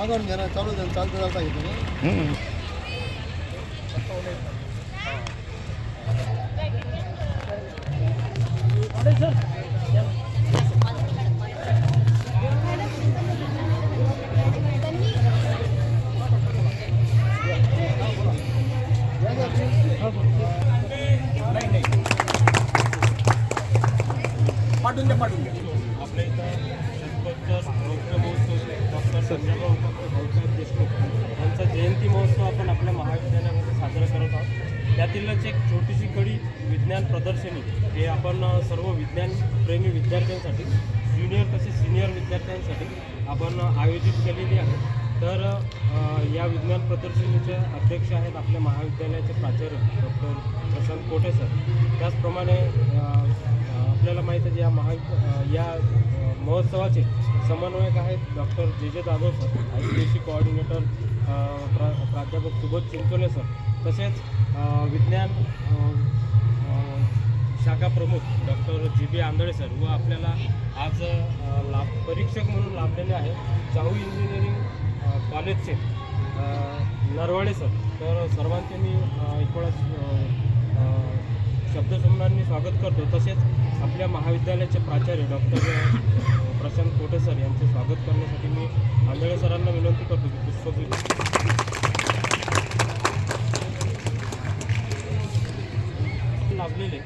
मागवून घेणं चालू झालं, चालतं चालता घेतो ना. पाठवून द्या आपल्या इथं शतकोत्तर रौद्र महोत्सव डॉक्टर संजयभाऊ भाऊसाहेब देशमुख यांचा जयंती महोत्सव आपण आपल्या महाविद्यालयामध्ये साजरा करत आहोत. त्यातीलच एक छोटीशी कडी विज्ञान प्रदर्शनी हे आपण सर्व विज्ञानप्रेमी विद्यार्थ्यांसाठी ज्युनियर तसेच सिनियर विद्यार्थ्यांसाठी आपण आयोजित केलेली आहे. तर या विज्ञान प्रदर्शनीचे अध्यक्ष आहेत आपल्या महाविद्यालयाचे प्राचार्य डॉक्टर प्रशांत कोटे सर. त्याचप्रमाणे आपल्याला माहीत आहे या महोत्सवाचे समन्वयक आहेत डॉक्टर जे जाधव सर, ICSE कोऑर्डिनेटर प्राध्यापक सुबोध चिंचोले सर, तसेच विज्ञान शाखा प्रमुख डॉक्टर GB आंधळे सर व आपल्याला आज परीक्षक म्हणून लाभलेले आहेत शाहू इंजिनिअरिंग कॉलेजचे नरवाडे सर. तर सर्वांचे मी शब्दसंभारांनी स्वागत करतो. तसेच आपल्या महाविद्यालयाचे प्राचार्य डॉक्टर प्रशांत कोटे सर यांचे स्वागत करण्यासाठी मी आंधळे सरांना विनंती करतो की पुष्पगुच्छ लाभलेले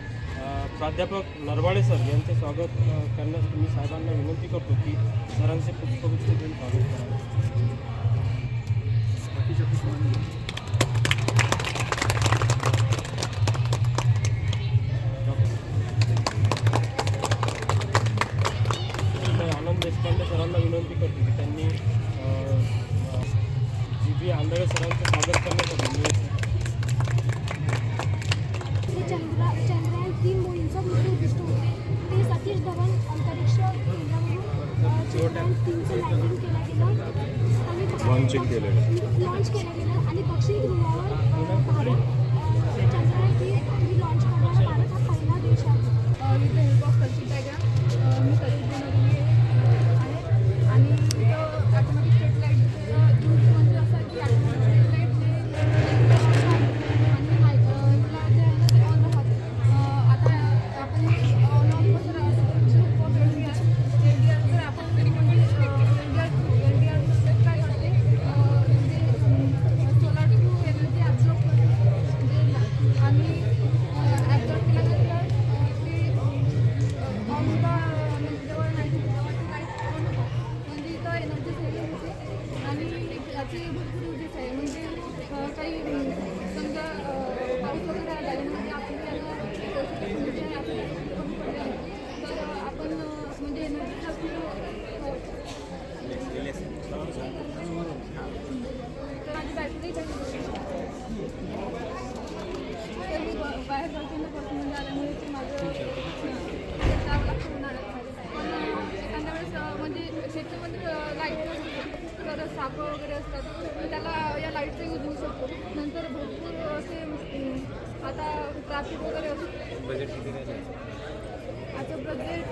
प्राध्यापक नरवाडे सर यांचे स्वागत करण्यासाठी मी साहेबांना विनंती करतो की सरांचे पुष्पगुच्छ देऊन स्वागत करावे. आनंद देशपांडे सरांना विनंती करतो की त्यांनी GB आंधळे सरांचे स्वागत करण्यासाठी चंद्रयान 3 मोहीमचा मुख्य उद्दिष्ट होते ते सतीश धवन अंतरिक्ष केंद्रावरून चंद्रयान 3चं लँडिंग केलं गेलं आणि लॉन्च केलं गेलं आणि दक्षिण ध्रुवावर भारत चंद्रयान 3 लॉन्च करणारा भारत हा पहिला देश आहे. इथे हेलिकॉप्टरची डायग्राम मी सतीश बनवलेली आहे आणि इथं ऑटोमॅटिक स्ट्रेट लाईट यूज म्हणजे असं की ऑटोमॅटिक स्ट्रेट लाईट आणि हिला जे आहे ना ते ऑन राहते. आता आपण ऑन ऑफ जर एनडीआर जर आपण एनडीआर काय करते सोलार टू एनर्जी ॲब्झॉर्ब करते आणि ॲब्झॉर्ब केल्यानंतर जवळ नाही ती लाईट ऑन होतो म्हणजे इथं एनर्जी सेव्हिंग होते आणि याची भरपूर युजेस आहे. म्हणजे काही समजा पाऊस वगैरे आला म्हणजे आपल्याला आपल्याला कमी पडले आहे तर आपण म्हणजे एनर्जीचा तर माझी बॅटरी बाहेर पासून म्हणजे आल्यामुळे ते माझं जावं लागतं उन्हाळ्यात. पण एखाद्या वेळेस म्हणजे शेतीमध्ये लाईट नसते तर सापं वगैरे असतात तर त्याला या लाईटचा यूज होऊ शकतो. नंतर भरपूर असे आता ट्रॅफिक वगैरे असतं. आता बजेट